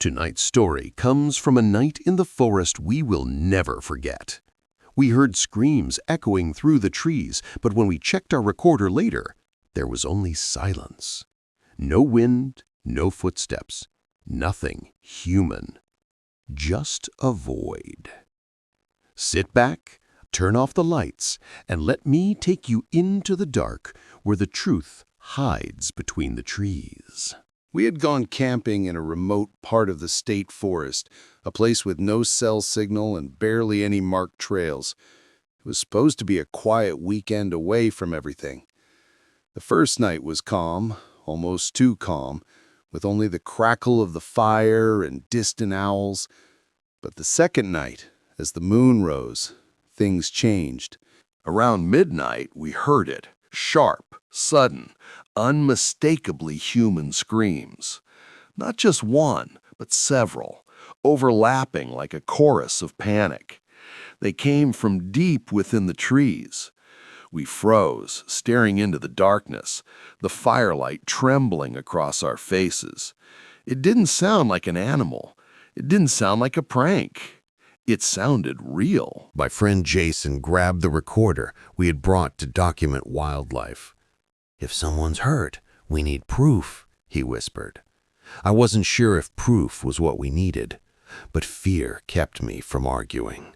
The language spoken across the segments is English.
Tonight's story comes from a night in the forest we will never forget. We heard screams echoing through the trees, but when we checked our recorder later, there was only silence. No wind, no footsteps, nothing human. Just a void. Sit back, turn off the lights, and let me take you into the dark where the truth hides between the trees. We had gone camping in a remote part of the state forest, a place with no cell signal and barely any marked trails. It was supposed to be a quiet weekend away from everything. The first night was calm, almost too calm, with only the crackle of the fire and distant owls. But the second night, as the moon rose, things changed. Around midnight, we heard it. Sharp, sudden, unmistakably human screams. Not just one, but several, overlapping like a chorus of panic. They came from deep within the trees. We froze, staring into the darkness, the firelight trembling across our faces. It didn't sound like an animal. It didn't sound like a prank. It sounded real. My friend Jason grabbed the recorder we had brought to document wildlife. "If someone's hurt, we need proof," he whispered. I wasn't sure if proof was what we needed, but fear kept me from arguing.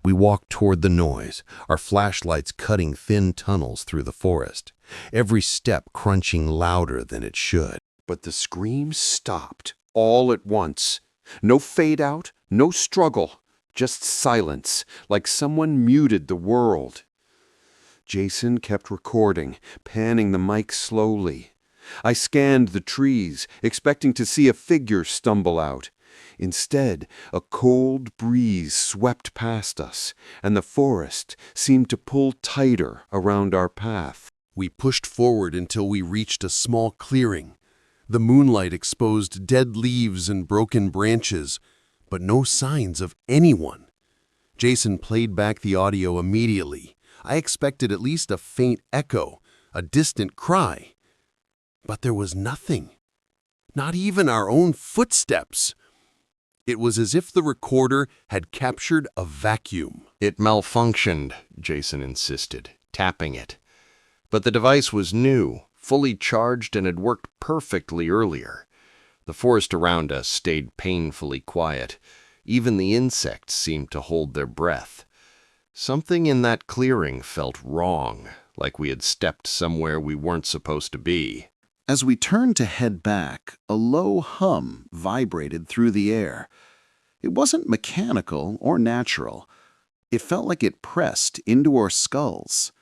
We walked toward the noise, our flashlights cutting thin tunnels through the forest, every step crunching louder than it should. But the screams stopped all at once. No fade out, no struggle. Just silence, like someone muted the world. Jason kept recording, panning the mic slowly. I scanned the trees, expecting to see a figure stumble out. Instead, a cold breeze swept past us, and the forest seemed to pull tighter around our path. We pushed forward until we reached a small clearing. The moonlight exposed dead leaves and broken branches, but no signs of anyone. Jason played back the audio immediately. I expected at least a faint echo, a distant cry. But there was nothing. Not even our own footsteps. It was as if the recorder had captured a vacuum. "It malfunctioned," Jason insisted, tapping it. But the device was new, fully charged, and had worked perfectly earlier. The forest around us stayed painfully quiet. Even the insects seemed to hold their breath. Something in that clearing felt wrong, like we had stepped somewhere we weren't supposed to be. As we turned to head back, a low hum vibrated through the air. It wasn't mechanical or natural. It felt like it pressed into our skulls.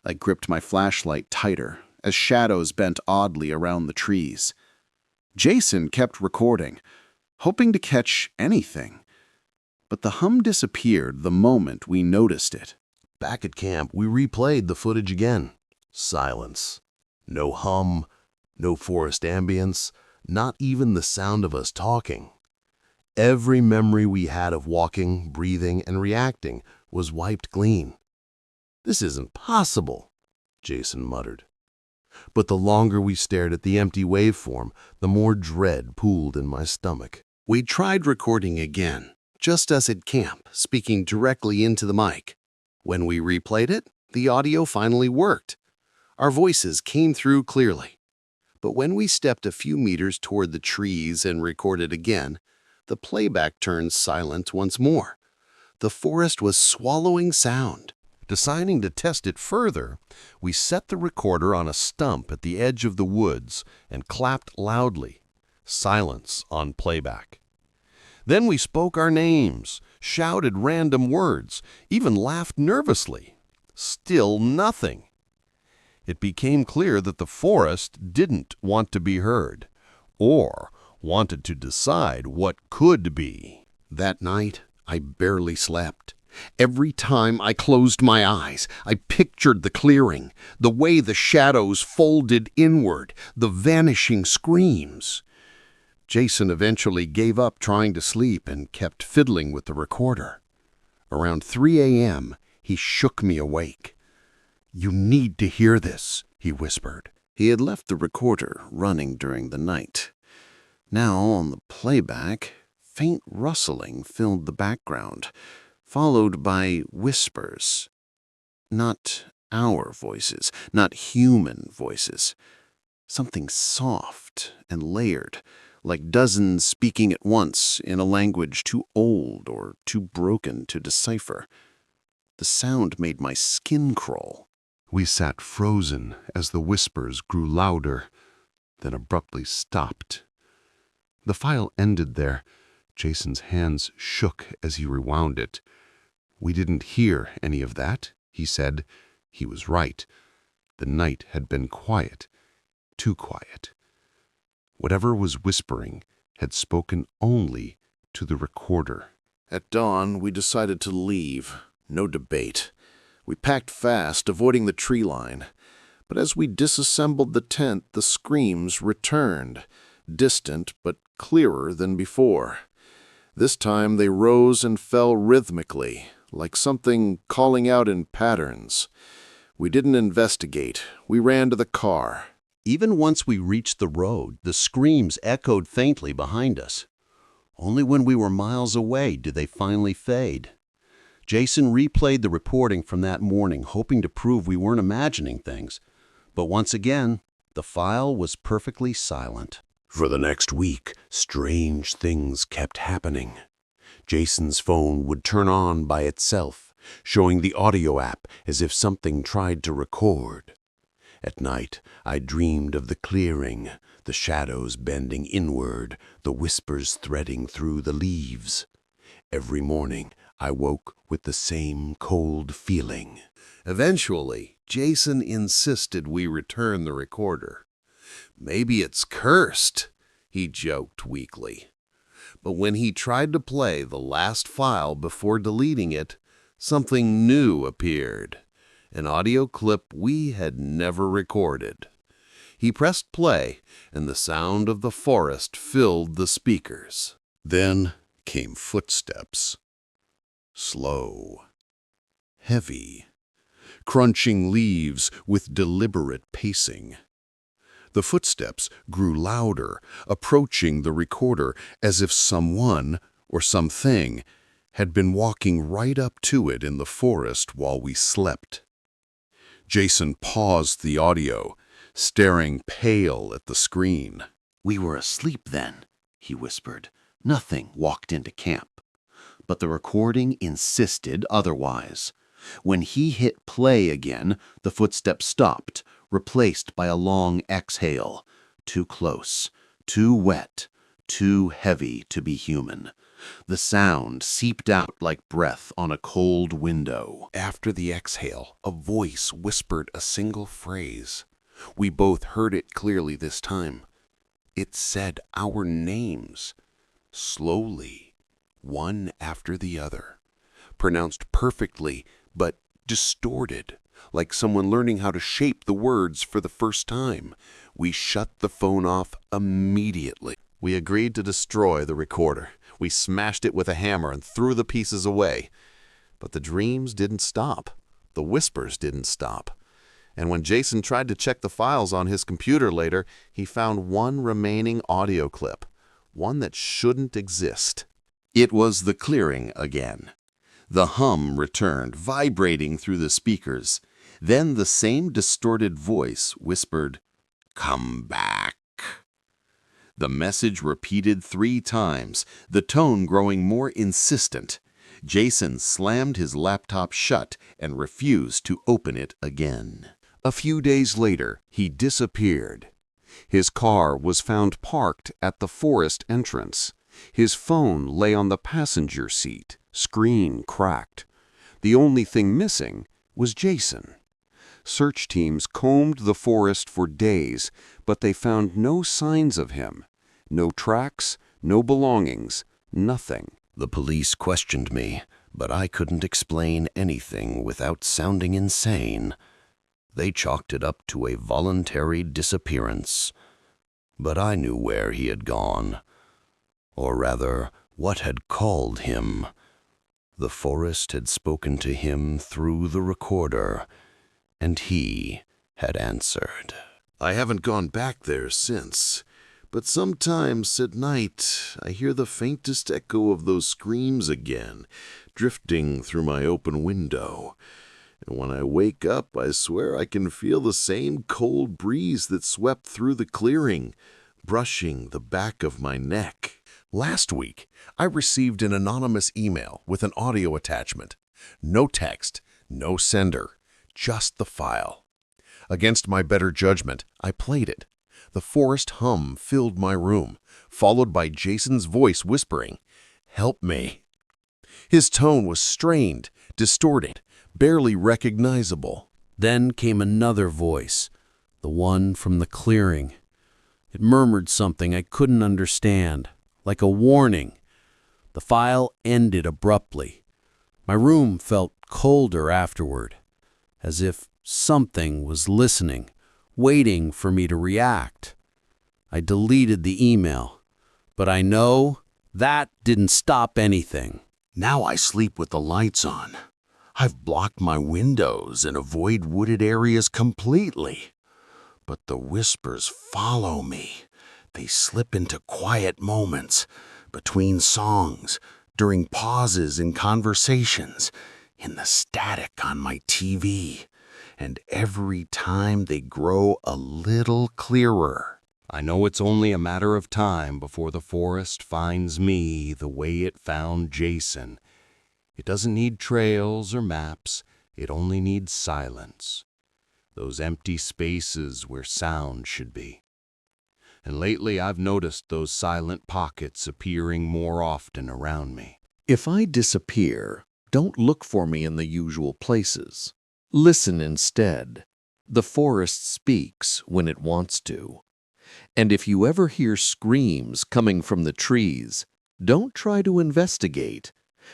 I gripped my flashlight tighter as shadows bent oddly around the trees. Jason kept recording, hoping to catch anything. But the hum disappeared the moment we noticed it. Back at camp, we replayed the footage again. Silence. No hum, no forest ambience, not even the sound of us talking. Every memory we had of walking, breathing, and reacting was wiped clean. "This isn't possible," Jason muttered. But the longer we stared at the empty waveform, the more dread pooled in my stomach. We tried recording again, just us at camp, speaking directly into the mic. When we replayed it, the audio finally worked. Our voices came through clearly. But when we stepped a few meters toward the trees and recorded again, the playback turned silent once more. The forest was swallowing sound. Deciding to test it further, we set the recorder on a stump at the edge of the woods and clapped loudly. Silence on playback. Then we spoke our names, shouted random words, even laughed nervously. Still nothing. It became clear that the forest didn't want to be heard, or wanted to decide what could be. That night, I barely slept. Every time I closed my eyes, I pictured the clearing, the way the shadows folded inward, the vanishing screams. Jason eventually gave up trying to sleep and kept fiddling with the recorder. Around 3 a.m., he shook me awake. "You need to hear this," he whispered. He had left the recorder running during the night. Now, on the playback, faint rustling filled the background, followed by whispers. Not our voices, not human voices. Something soft and layered, like dozens speaking at once in a language too old or too broken to decipher. The sound made my skin crawl. We sat frozen as the whispers grew louder, then abruptly stopped. The file ended there. Jason's hands shook as he rewound it. "We didn't hear any of that," he said. He was right. The night had been quiet, too quiet. Whatever was whispering had spoken only to the recorder. At dawn, we decided to leave. No debate. We packed fast, avoiding the tree line. But as we disassembled the tent, the screams returned, distant but clearer than before. This time they rose and fell rhythmically, like something calling out in patterns. We didn't investigate. We ran to the car. Even once we reached the road, the screams echoed faintly behind us. Only when we were miles away did they finally fade. Jason replayed the reporting from that morning, hoping to prove we weren't imagining things. But once again, the file was perfectly silent. For the next week, strange things kept happening. Jason's phone would turn on by itself, showing the audio app as if something tried to record. At night, I dreamed of the clearing, the shadows bending inward, the whispers threading through the leaves. Every morning, I woke with the same cold feeling. Eventually, Jason insisted we return the recorder. "Maybe it's cursed," he joked weakly. But when he tried to play the last file before deleting it, something new appeared, an audio clip we had never recorded. He pressed play, and the sound of the forest filled the speakers. Then came footsteps. Slow, heavy, crunching leaves with deliberate pacing. The footsteps grew louder, approaching the recorder as if someone or something had been walking right up to it in the forest while we slept. Jason paused the audio, staring pale at the screen. "We were asleep then," he whispered. "Nothing walked into camp." But the recording insisted otherwise. When he hit play again, the footsteps stopped, replaced by a long exhale. Too close, too wet, too heavy to be human. The sound seeped out like breath on a cold window. After the exhale, a voice whispered a single phrase. We both heard it clearly this time. It said our names, slowly, one after the other, pronounced perfectly but distorted, like someone learning how to shape the words for the first time. We shut the phone off immediately. We agreed to destroy the recorder. We smashed it with a hammer and threw the pieces away. But the dreams didn't stop. The whispers didn't stop. And when Jason tried to check the files on his computer later, he found one remaining audio clip, one that shouldn't exist. It was the clearing again. The hum returned, vibrating through the speakers. Then the same distorted voice whispered, "Come back." The message repeated 3 times, the tone growing more insistent. Jason slammed his laptop shut and refused to open it again. A few days later, he disappeared. His car was found parked at the forest entrance. His phone lay on the passenger seat, screen cracked. The only thing missing was Jason. Search teams combed the forest for days, but they found no signs of him. No tracks, no belongings, nothing. The police questioned me, but I couldn't explain anything without sounding insane. They chalked it up to a voluntary disappearance. But I knew where he had gone. Or rather, what had called him. The forest had spoken to him through the recorder, and he had answered. I haven't gone back there since, But sometimes at night I hear the faintest echo of those screams again, drifting through my open window. And when I wake up, I swear I can feel the same cold breeze that swept through the clearing, brushing the back of my neck. Last week, I received an anonymous email with an audio attachment. No text, no sender, just the file. Against my better judgment, I played it. The forest hum filled my room, followed by Jason's voice whispering, "Help me." His tone was strained, distorted, barely recognizable. Then came another voice, the one from the clearing. It murmured something I couldn't understand, like a warning. The file ended abruptly. My room felt colder afterward, as if something was listening, waiting for me to react. I deleted the email, but I know that didn't stop anything. Now I sleep with the lights on. I've blocked my windows and avoid wooded areas completely. But the whispers follow me. They slip into quiet moments, between songs, during pauses in conversations, in the static on my TV. And every time they grow a little clearer. I know it's only a matter of time before the forest finds me the way it found Jason. It doesn't need trails or maps, it only needs silence. Those empty spaces where sound should be. And lately I've noticed those silent pockets appearing more often around me. If I disappear, don't look for me in the usual places. Listen instead. The forest speaks when it wants to. And if you ever hear screams coming from the trees, don't try to investigate,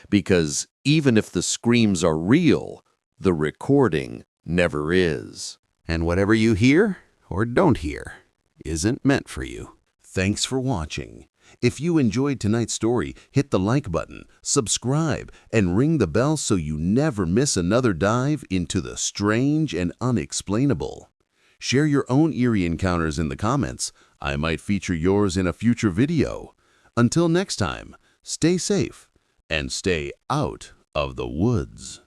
because even if the screams are real, the recording never is. And whatever you hear or don't hear isn't meant for you. Thanks for watching. If you enjoyed tonight's story, hit the like button, subscribe, and ring the bell so you never miss another dive into the strange and unexplainable. Share your own eerie encounters in the comments. I might feature yours in a future video. Until next time, stay safe and stay out of the woods.